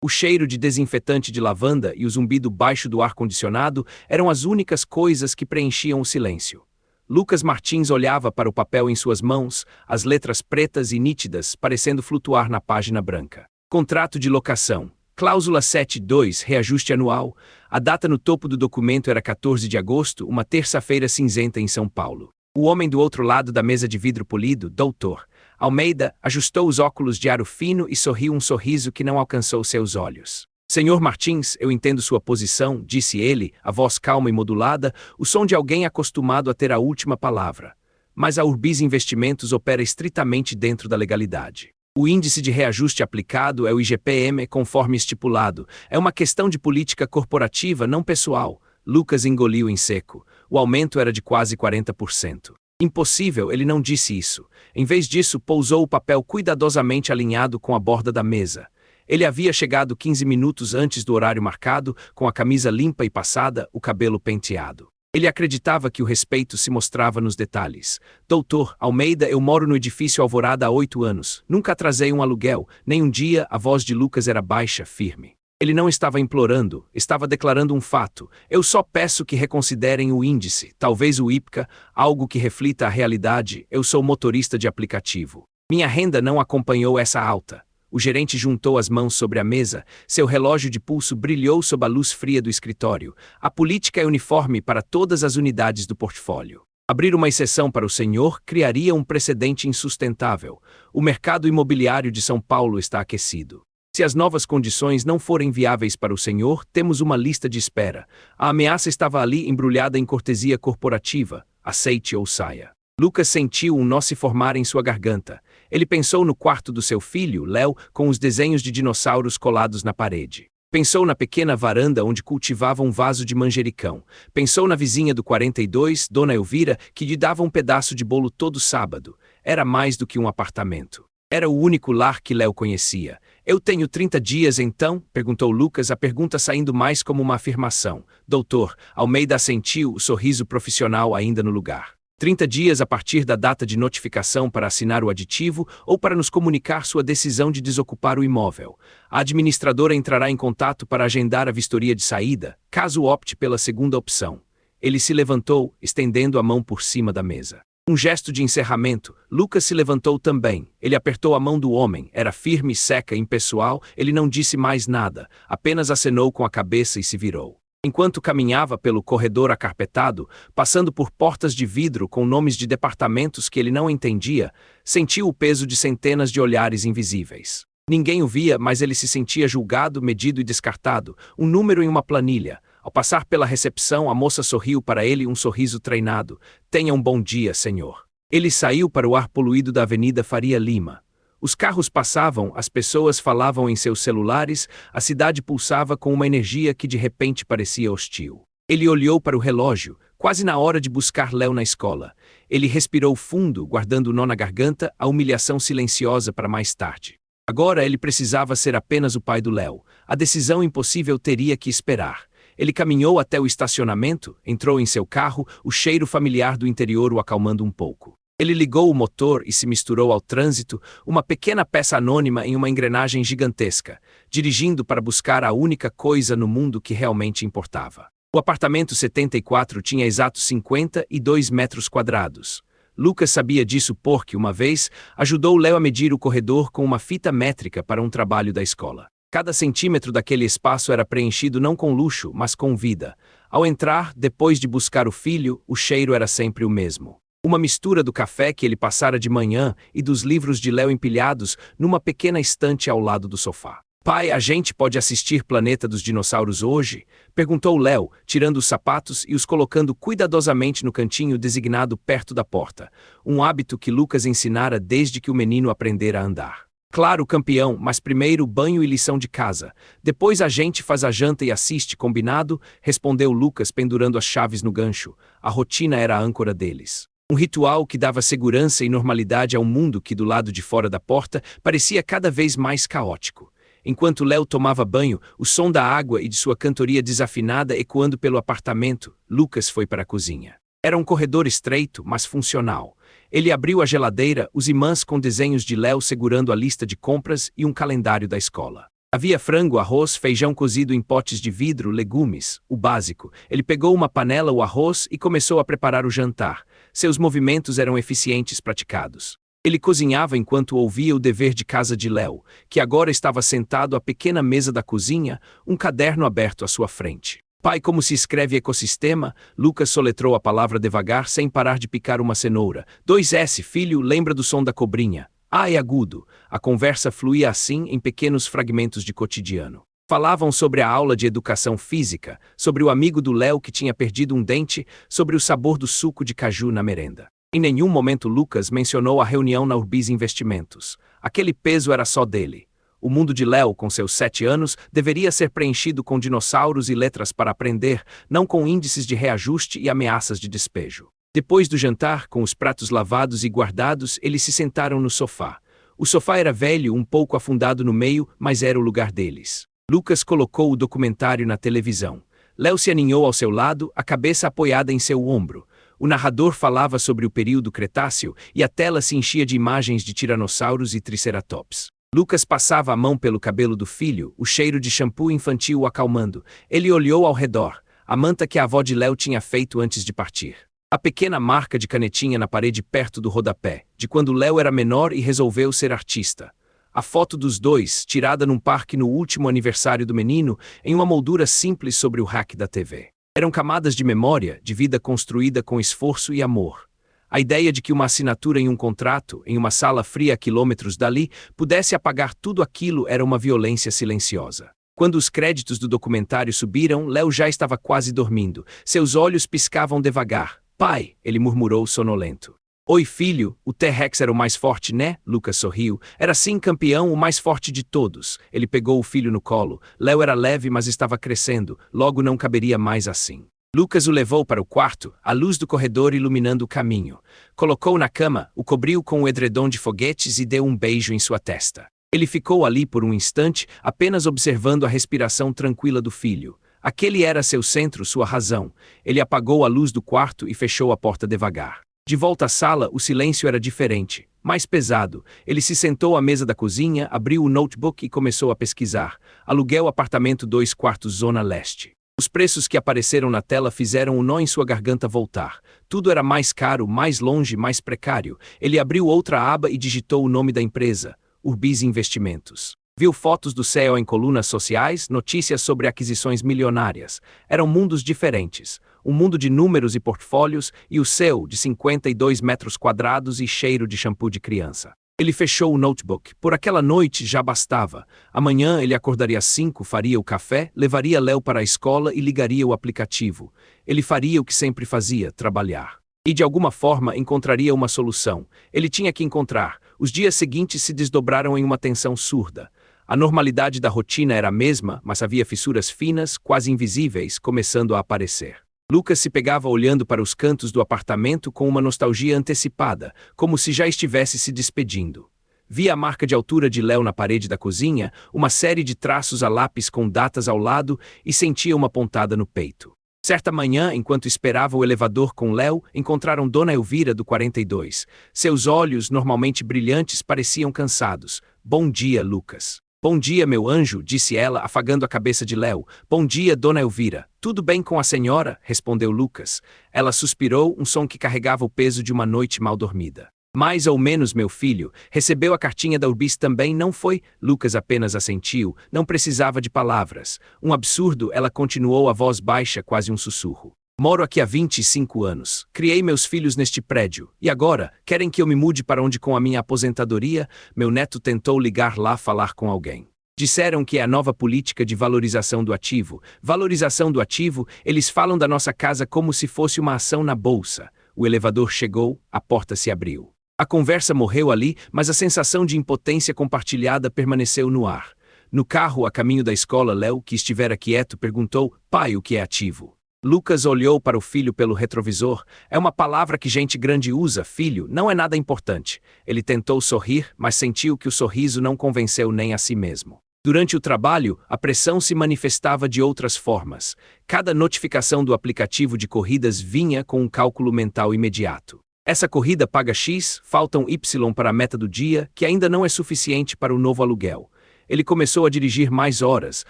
O cheiro de desinfetante de lavanda e o zumbido baixo do ar-condicionado eram as únicas coisas que preenchiam o silêncio. Lucas Martins olhava para o papel em suas mãos, as letras pretas e nítidas parecendo flutuar na página branca. Contrato de locação. Cláusula 7.2, reajuste anual. A data no topo do documento era 14 de agosto, uma terça-feira cinzenta em São Paulo. O homem do outro lado da mesa de vidro polido, Dr. Almeida, ajustou os óculos de aro fino e sorriu um sorriso que não alcançou seus olhos. Senhor Martins, eu entendo sua posição, disse ele, a voz calma e modulada, o som de alguém acostumado a ter a última palavra. Mas a Urbis Investimentos opera estritamente dentro da legalidade. O índice de reajuste aplicado é o IGPM, conforme estipulado. É uma questão de política corporativa, não pessoal. Lucas engoliu em seco. O aumento era de quase 40%. Impossível, ele não disse isso. Em vez disso, pousou o papel cuidadosamente alinhado com a borda da mesa. Ele havia chegado 15 minutos antes do horário marcado, com a camisa limpa e passada, o cabelo penteado. Ele acreditava que o respeito se mostrava nos detalhes. Doutor Almeida, eu moro no edifício Alvorada há 8 anos. Nunca atrasei um aluguel, nem um dia. A voz de Lucas era baixa, firme. Ele não estava implorando, estava declarando um fato. Eu só peço que reconsiderem o índice, talvez o IPCA, algo que reflita a realidade. Eu sou motorista de aplicativo. Minha renda não acompanhou essa alta. O gerente juntou as mãos sobre a mesa, seu relógio de pulso brilhou sob a luz fria do escritório. A política é uniforme para todas as unidades do portfólio. Abrir uma exceção para o senhor criaria um precedente insustentável. O mercado imobiliário de São Paulo está aquecido. Se as novas condições não forem viáveis para o senhor, temos uma lista de espera. A ameaça estava ali embrulhada em cortesia corporativa. Aceite ou saia. Lucas sentiu um nó se formar em sua garganta. Ele pensou no quarto do seu filho, Léo, com os desenhos de dinossauros colados na parede. Pensou na pequena varanda onde cultivava um vaso de manjericão. Pensou na vizinha do 42, Dona Elvira, que lhe dava um pedaço de bolo todo sábado. Era mais do que um apartamento. Era o único lar que Léo conhecia. Eu tenho 30 dias então? Perguntou Lucas, a pergunta saindo mais como uma afirmação. Doutor, Almeida assentiu, o sorriso profissional ainda no lugar. 30 dias a partir da data de notificação para assinar o aditivo ou para nos comunicar sua decisão de desocupar o imóvel. A administradora entrará em contato para agendar a vistoria de saída, caso opte pela segunda opção. Ele se levantou, estendendo a mão por cima da mesa. Um gesto de encerramento, Lucas se levantou também. Ele apertou a mão do homem, era firme, seca, impessoal, ele não disse mais nada, apenas acenou com a cabeça e se virou. Enquanto caminhava pelo corredor acarpetado, passando por portas de vidro com nomes de departamentos que ele não entendia, sentiu o peso de centenas de olhares invisíveis. Ninguém o via, mas ele se sentia julgado, medido e descartado, um número em uma planilha. Ao passar pela recepção, a moça sorriu para ele um sorriso treinado. Tenha um bom dia, senhor. Ele saiu para o ar poluído da Avenida Faria Lima. Os carros passavam, as pessoas falavam em seus celulares, a cidade pulsava com uma energia que de repente parecia hostil. Ele olhou para o relógio, quase na hora de buscar Léo na escola. Ele respirou fundo, guardando o nó na garganta, a humilhação silenciosa para mais tarde. Agora ele precisava ser apenas o pai do Léo. A decisão impossível teria que esperar. Ele caminhou até o estacionamento, entrou em seu carro, o cheiro familiar do interior o acalmando um pouco. Ele ligou o motor e se misturou ao trânsito, uma pequena peça anônima em uma engrenagem gigantesca, dirigindo para buscar a única coisa no mundo que realmente importava. O apartamento 74 tinha exatos 52 metros quadrados. Lucas sabia disso porque, uma vez, ajudou Léo a medir o corredor com uma fita métrica para um trabalho da escola. Cada centímetro daquele espaço era preenchido não com luxo, mas com vida. Ao entrar, depois de buscar o filho, o cheiro era sempre o mesmo. Uma mistura do café que ele passara de manhã e dos livros de Léo empilhados numa pequena estante ao lado do sofá. Pai, a gente pode assistir Planeta dos Dinossauros hoje? Perguntou Léo, tirando os sapatos e os colocando cuidadosamente no cantinho designado perto da porta. Um hábito que Lucas ensinara desde que o menino aprendera a andar. Claro, campeão, mas primeiro banho e lição de casa. Depois a gente faz a janta e assiste, combinado? Respondeu Lucas pendurando as chaves no gancho. A rotina era a âncora deles. Um ritual que dava segurança e normalidade ao mundo que, do lado de fora da porta, parecia cada vez mais caótico. Enquanto Léo tomava banho, o som da água e de sua cantoria desafinada ecoando pelo apartamento, Lucas foi para a cozinha. Era um corredor estreito, mas funcional. Ele abriu a geladeira, os imãs com desenhos de Léo segurando a lista de compras e um calendário da escola. Havia frango, arroz, feijão cozido em potes de vidro, legumes, o básico. Ele pegou uma panela, o arroz e começou a preparar o jantar. Seus movimentos eram eficientes, praticados. Ele cozinhava enquanto ouvia o dever de casa de Léo, que agora estava sentado à pequena mesa da cozinha, um caderno aberto à sua frente. Pai, como se escreve ecossistema? Lucas soletrou a palavra devagar sem parar de picar uma cenoura. 2S, filho, lembra do som da cobrinha? Ah, é agudo. A conversa fluía assim em pequenos fragmentos de cotidiano. Falavam sobre a aula de educação física, sobre o amigo do Léo que tinha perdido um dente, sobre o sabor do suco de caju na merenda. Em nenhum momento Lucas mencionou a reunião na Urbis Investimentos. Aquele peso era só dele. O mundo de Léo, com seus 7 anos, deveria ser preenchido com dinossauros e letras para aprender, não com índices de reajuste e ameaças de despejo. Depois do jantar, com os pratos lavados e guardados, eles se sentaram no sofá. O sofá era velho, um pouco afundado no meio, mas era o lugar deles. Lucas colocou o documentário na televisão. Léo se aninhou ao seu lado, a cabeça apoiada em seu ombro. O narrador falava sobre o período Cretáceo e a tela se enchia de imagens de tiranossauros e triceratops. Lucas passava a mão pelo cabelo do filho, o cheiro de shampoo infantil o acalmando. Ele olhou ao redor, a manta que a avó de Léo tinha feito antes de partir. A pequena marca de canetinha na parede perto do rodapé, de quando Léo era menor e resolveu ser artista. A foto dos dois, tirada num parque no último aniversário do menino, em uma moldura simples sobre o rack da TV. Eram camadas de memória, de vida construída com esforço e amor. A ideia de que uma assinatura em um contrato, em uma sala fria a quilômetros dali, pudesse apagar tudo aquilo era uma violência silenciosa. Quando os créditos do documentário subiram, Léo já estava quase dormindo. Seus olhos piscavam devagar. Pai, ele murmurou sonolento. Oi, filho, o T-Rex era o mais forte, né? Lucas sorriu. Era sim, campeão, o mais forte de todos. Ele pegou o filho no colo. Léo era leve, mas estava crescendo. Logo não caberia mais assim. Lucas o levou para o quarto, a luz do corredor iluminando o caminho. Colocou na cama, o cobriu com o edredom de foguetes e deu um beijo em sua testa. Ele ficou ali por um instante, apenas observando a respiração tranquila do filho. Aquele era seu centro, sua razão. Ele apagou a luz do quarto e fechou a porta devagar. De volta à sala, o silêncio era diferente, mais pesado. Ele se sentou à mesa da cozinha, abriu o notebook e começou a pesquisar. Aluguel apartamento 2 quartos Zona Leste. Os preços que apareceram na tela fizeram o nó em sua garganta voltar. Tudo era mais caro, mais longe, mais precário. Ele abriu outra aba e digitou o nome da empresa, Urbis Investimentos. Viu fotos do céu em colunas sociais, notícias sobre aquisições milionárias. Eram mundos diferentes. Um mundo de números e portfólios, e o seu, de 52 metros quadrados e cheiro de shampoo de criança. Ele fechou o notebook. Por aquela noite já bastava. Amanhã ele acordaria às 5, faria o café, levaria Léo para a escola e ligaria o aplicativo. Ele faria o que sempre fazia, trabalhar. E de alguma forma encontraria uma solução. Ele tinha que encontrar. Os dias seguintes se desdobraram em uma tensão surda. A normalidade da rotina era a mesma, mas havia fissuras finas, quase invisíveis, começando a aparecer. Lucas se pegava olhando para os cantos do apartamento com uma nostalgia antecipada, como se já estivesse se despedindo. Via a marca de altura de Léo na parede da cozinha, uma série de traços a lápis com datas ao lado e sentia uma pontada no peito. Certa manhã, enquanto esperava o elevador com Léo, encontraram Dona Elvira do 42. Seus olhos, normalmente brilhantes, pareciam cansados. Bom dia, Lucas. Bom dia, meu anjo, disse ela, afagando a cabeça de Léo. Bom dia, Dona Elvira. Tudo bem com a senhora? Respondeu Lucas. Ela suspirou, um som que carregava o peso de uma noite mal dormida. Mais ou menos, meu filho. Recebeu a cartinha da Urbis também, não foi? Lucas apenas assentiu, não precisava de palavras. Um absurdo, ela continuou a voz baixa, quase um sussurro. Moro aqui há 25 anos. Criei meus filhos neste prédio. E agora, querem que eu me mude para onde com a minha aposentadoria? Meu neto tentou ligar lá falar com alguém. Disseram que é a nova política de valorização do ativo. Valorização do ativo, eles falam da nossa casa como se fosse uma ação na bolsa. O elevador chegou, a porta se abriu. A conversa morreu ali, mas a sensação de impotência compartilhada permaneceu no ar. No carro, a caminho da escola, Léo, que estivera quieto, perguntou, pai, o que é ativo? Lucas olhou para o filho pelo retrovisor. É uma palavra que gente grande usa, filho, não é nada importante. Ele tentou sorrir, mas sentiu que o sorriso não convenceu nem a si mesmo. Durante o trabalho, a pressão se manifestava de outras formas. Cada notificação do aplicativo de corridas vinha com um cálculo mental imediato. Essa corrida paga X, faltam Y para a meta do dia, que ainda não é suficiente para o novo aluguel. Ele começou a dirigir mais horas,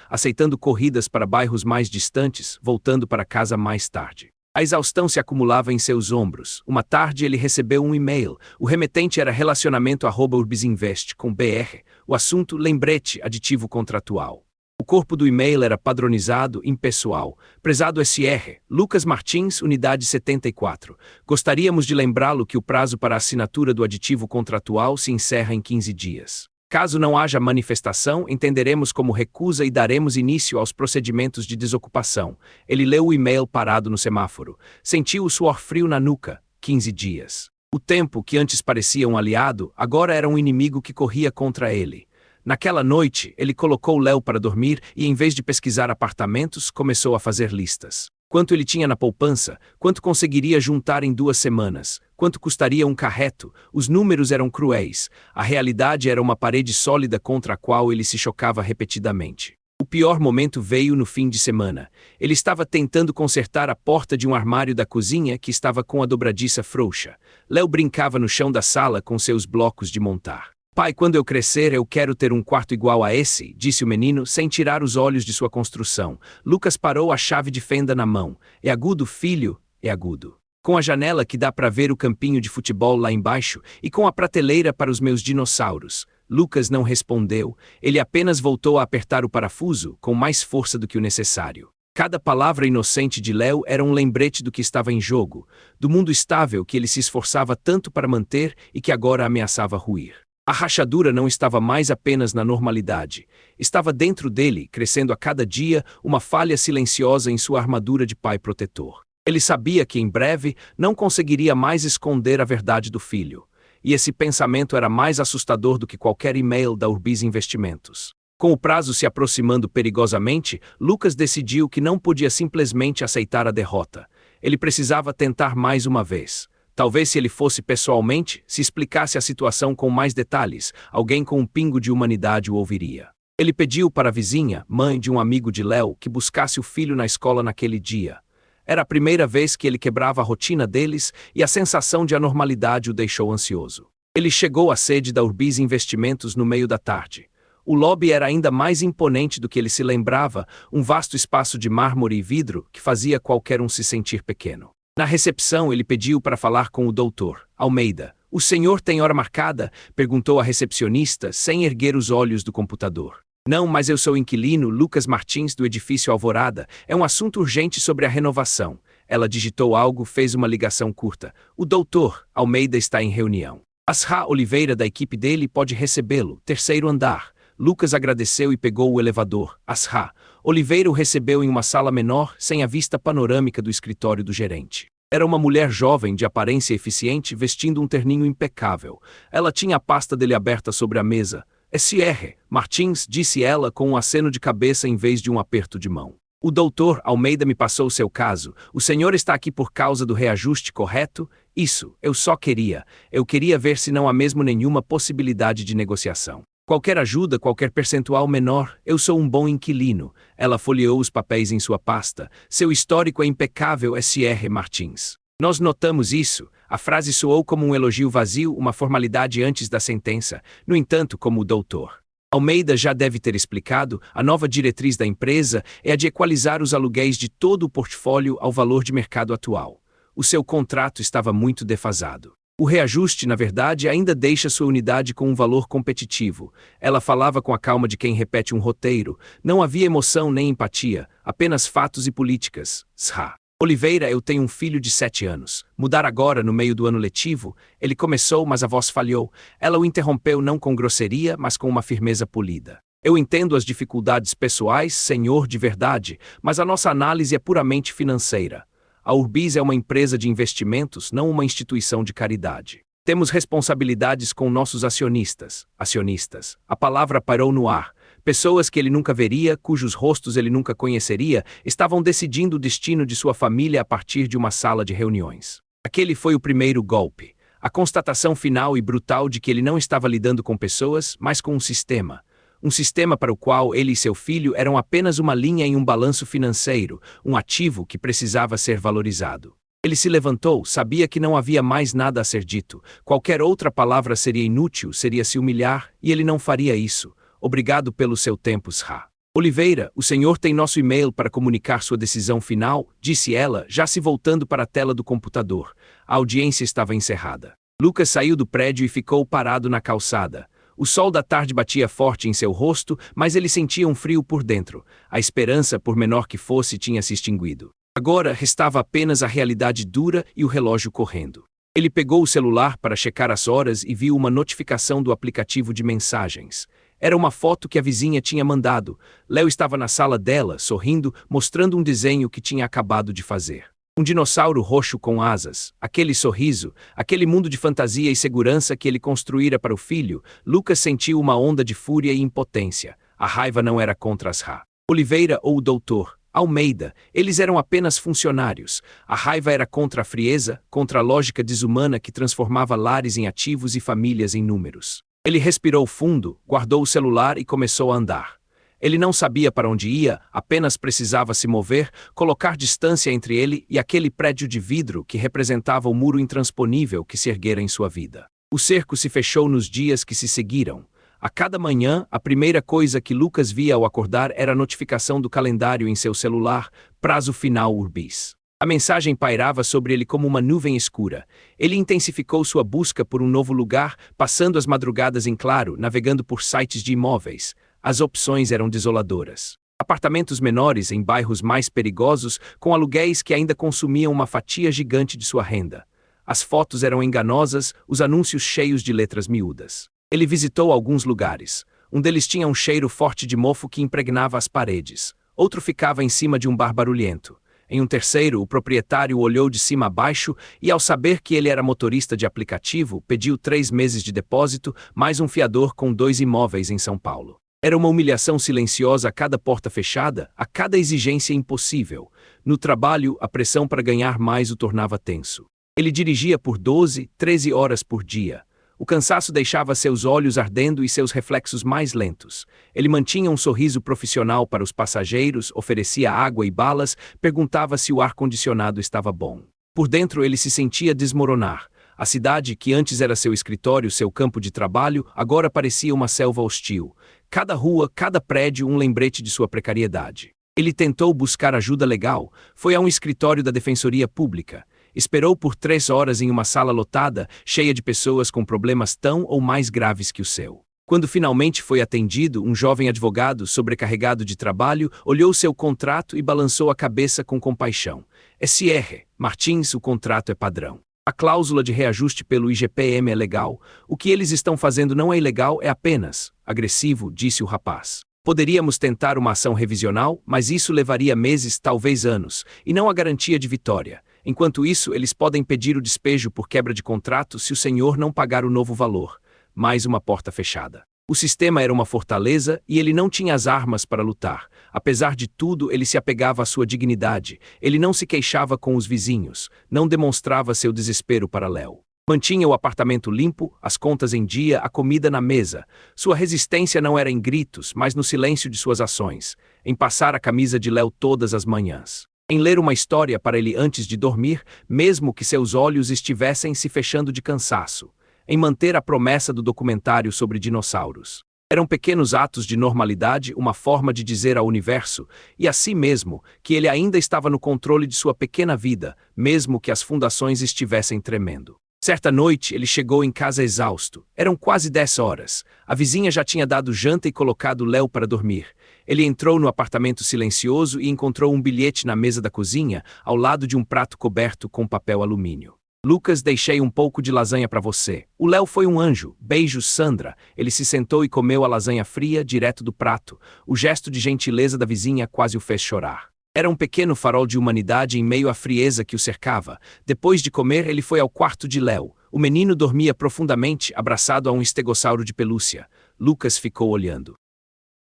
aceitando corridas para bairros mais distantes, voltando para casa mais tarde. A exaustão se acumulava em seus ombros. Uma tarde ele recebeu um e-mail. O remetente era relacionamento@urbisinvest com BR. O assunto, lembrete, aditivo contratual. O corpo do e-mail era padronizado, impessoal. Prezado SR, Lucas Martins, unidade 74. Gostaríamos de lembrá-lo que o prazo para a assinatura do aditivo contratual se encerra em 15 dias. Caso não haja manifestação, entenderemos como recusa e daremos início aos procedimentos de desocupação. Ele leu o e-mail parado no semáforo. Sentiu o suor frio na nuca. 15 dias. O tempo, que antes parecia um aliado, agora era um inimigo que corria contra ele. Naquela noite, ele colocou Léo para dormir e, em vez de pesquisar apartamentos, começou a fazer listas. Quanto ele tinha na poupança, quanto conseguiria juntar em 2 semanas, quanto custaria um carreto, os números eram cruéis, a realidade era uma parede sólida contra a qual ele se chocava repetidamente. O pior momento veio no fim de semana. Ele estava tentando consertar a porta de um armário da cozinha que estava com a dobradiça frouxa. Léo brincava no chão da sala com seus blocos de montar. Pai, quando eu crescer eu quero ter um quarto igual a esse, disse o menino, sem tirar os olhos de sua construção. Lucas parou a chave de fenda na mão. É agudo, filho? É agudo. Com a janela que dá para ver o campinho de futebol lá embaixo e com a prateleira para os meus dinossauros. Lucas não respondeu, ele apenas voltou a apertar o parafuso, com mais força do que o necessário. Cada palavra inocente de Léo era um lembrete do que estava em jogo, do mundo estável que ele se esforçava tanto para manter e que agora ameaçava ruir. A rachadura não estava mais apenas na normalidade. Estava dentro dele, crescendo a cada dia, uma falha silenciosa em sua armadura de pai protetor. Ele sabia que, em breve, não conseguiria mais esconder a verdade do filho. E esse pensamento era mais assustador do que qualquer e-mail da Urbis Investimentos. Com o prazo se aproximando perigosamente, Lucas decidiu que não podia simplesmente aceitar a derrota. Ele precisava tentar mais uma vez. Talvez se ele fosse pessoalmente, se explicasse a situação com mais detalhes, alguém com um pingo de humanidade o ouviria. Ele pediu para a vizinha, mãe de um amigo de Léo, que buscasse o filho na escola naquele dia. Era a primeira vez que ele quebrava a rotina deles e a sensação de anormalidade o deixou ansioso. Ele chegou à sede da Urbis Investimentos no meio da tarde. O lobby era ainda mais imponente do que ele se lembrava, um vasto espaço de mármore e vidro que fazia qualquer um se sentir pequeno. Na recepção, ele pediu para falar com o doutor Almeida. O senhor tem hora marcada? Perguntou a recepcionista, sem erguer os olhos do computador. Não, mas eu sou inquilino, Lucas Martins, do edifício Alvorada. É um assunto urgente sobre a renovação. Ela digitou algo, fez uma ligação curta. O doutor Almeida está em reunião. Asra Oliveira, da equipe dele, pode recebê-lo. 3º andar. Lucas agradeceu e pegou o elevador. Asra Oliveira o recebeu em uma sala menor, sem a vista panorâmica do escritório do gerente. Era uma mulher jovem, de aparência eficiente, vestindo um terninho impecável. Ela tinha a pasta dele aberta sobre a mesa. SR Martins, disse ela com um aceno de cabeça em vez de um aperto de mão. O doutor Almeida me passou o seu caso. O senhor está aqui por causa do reajuste, correto? Isso, eu queria ver se não há mesmo nenhuma possibilidade de negociação. Qualquer ajuda, qualquer percentual menor, eu sou um bom inquilino. Ela folheou os papéis em sua pasta. Seu histórico é impecável, SR Martins. Nós notamos isso. A frase soou como um elogio vazio, uma formalidade antes da sentença. No entanto, como o doutor Almeida já deve ter explicado, a nova diretriz da empresa é a de equalizar os aluguéis de todo o portfólio ao valor de mercado atual. O seu contrato estava muito defasado. O reajuste, na verdade, ainda deixa sua unidade com um valor competitivo. Ela falava com a calma de quem repete um roteiro. Não havia emoção nem empatia, apenas fatos e políticas. Sra. Oliveira, eu tenho um filho de 7 anos. Mudar agora, no meio do ano letivo? Ele começou, mas a voz falhou. Ela o interrompeu não com grosseria, mas com uma firmeza polida. Eu entendo as dificuldades pessoais, senhor, de verdade, mas a nossa análise é puramente financeira. A Urbis é uma empresa de investimentos, não uma instituição de caridade. Temos responsabilidades com nossos acionistas. Acionistas. A palavra pairou no ar. Pessoas que ele nunca veria, cujos rostos ele nunca conheceria, estavam decidindo o destino de sua família a partir de uma sala de reuniões. Aquele foi o primeiro golpe. A constatação final e brutal de que ele não estava lidando com pessoas, mas com um sistema. Um sistema para o qual ele e seu filho eram apenas uma linha em um balanço financeiro, um ativo que precisava ser valorizado. Ele se levantou, sabia que não havia mais nada a ser dito. Qualquer outra palavra seria inútil, seria se humilhar, e ele não faria isso. Obrigado pelo seu tempo, Sra. Oliveira, o senhor tem nosso e-mail para comunicar sua decisão final, disse ela, já se voltando para a tela do computador. A audiência estava encerrada. Lucas saiu do prédio e ficou parado na calçada. O sol da tarde batia forte em seu rosto, mas ele sentia um frio por dentro. A esperança, por menor que fosse, tinha se extinguido. Agora restava apenas a realidade dura e o relógio correndo. Ele pegou o celular para checar as horas e viu uma notificação do aplicativo de mensagens. Era uma foto que a vizinha tinha mandado. Léo estava na sala dela, sorrindo, mostrando um desenho que tinha acabado de fazer. Um dinossauro roxo com asas, aquele sorriso, aquele mundo de fantasia e segurança que ele construíra para o filho. Lucas sentiu uma onda de fúria e impotência. A raiva não era contra Sra. Oliveira ou o doutor Almeida, eles eram apenas funcionários. A raiva era contra a frieza, contra a lógica desumana que transformava lares em ativos e famílias em números. Ele respirou fundo, guardou o celular e começou a andar. Ele não sabia para onde ia, apenas precisava se mover, colocar distância entre ele e aquele prédio de vidro que representava o muro intransponível que se erguera em sua vida. O cerco se fechou nos dias que se seguiram. A cada manhã, a primeira coisa que Lucas via ao acordar era a notificação do calendário em seu celular, prazo final Urbis. A mensagem pairava sobre ele como uma nuvem escura. Ele intensificou sua busca por um novo lugar, passando as madrugadas em claro, navegando por sites de imóveis. As opções eram desoladoras. Apartamentos menores em bairros mais perigosos, com aluguéis que ainda consumiam uma fatia gigante de sua renda. As fotos eram enganosas, os anúncios cheios de letras miúdas. Ele visitou alguns lugares. Um deles tinha um cheiro forte de mofo que impregnava as paredes. Outro ficava em cima de um bar barulhento. Em um terceiro, o proprietário olhou de cima a baixo e, ao saber que ele era motorista de aplicativo, pediu 3 meses de depósito, mais um fiador com 2 imóveis em São Paulo. Era uma humilhação silenciosa a cada porta fechada, a cada exigência impossível. No trabalho, a pressão para ganhar mais o tornava tenso. Ele dirigia por 12, 13 horas por dia. O cansaço deixava seus olhos ardendo e seus reflexos mais lentos. Ele mantinha um sorriso profissional para os passageiros, oferecia água e balas, perguntava se o ar-condicionado estava bom. Por dentro ele se sentia desmoronar. A cidade, que antes era seu escritório, seu campo de trabalho, agora parecia uma selva hostil. Cada rua, cada prédio, um lembrete de sua precariedade. Ele tentou buscar ajuda legal, foi a um escritório da Defensoria Pública. Esperou por 3 horas em uma sala lotada, cheia de pessoas com problemas tão ou mais graves que o seu. Quando finalmente foi atendido, um jovem advogado, sobrecarregado de trabalho, olhou seu contrato e balançou a cabeça com compaixão. Sr. Martins, o contrato é padrão. A cláusula de reajuste pelo IGPM é legal. O que eles estão fazendo não é ilegal, é apenas agressivo, disse o rapaz. Poderíamos tentar uma ação revisional, mas isso levaria meses, talvez anos, e não a garantia de vitória. Enquanto isso, eles podem pedir o despejo por quebra de contrato se o senhor não pagar o novo valor. Mais uma porta fechada. O sistema era uma fortaleza e ele não tinha as armas para lutar. Apesar de tudo, ele se apegava à sua dignidade. Ele não se queixava com os vizinhos, não demonstrava seu desespero para Léo. Mantinha o apartamento limpo, as contas em dia, a comida na mesa. Sua resistência não era em gritos, mas no silêncio de suas ações, em passar a camisa de Léo todas as manhãs. Em ler uma história para ele antes de dormir, mesmo que seus olhos estivessem se fechando de cansaço. Em manter a promessa do documentário sobre dinossauros. Eram pequenos atos de normalidade, uma forma de dizer ao universo, e a si mesmo, que ele ainda estava no controle de sua pequena vida, mesmo que as fundações estivessem tremendo. Certa noite, ele chegou em casa exausto. Eram quase 10 horas. A vizinha já tinha dado janta e colocado Léo para dormir. Ele entrou no apartamento silencioso e encontrou um bilhete na mesa da cozinha, ao lado de um prato coberto com papel alumínio. Lucas, deixei um pouco de lasanha para você. O Léo foi um anjo. Beijos, Sandra. Ele se sentou e comeu a lasanha fria, direto do prato. O gesto de gentileza da vizinha quase o fez chorar. Era um pequeno farol de humanidade em meio à frieza que o cercava. Depois de comer, ele foi ao quarto de Léo. O menino dormia profundamente, abraçado a um estegossauro de pelúcia. Lucas ficou olhando.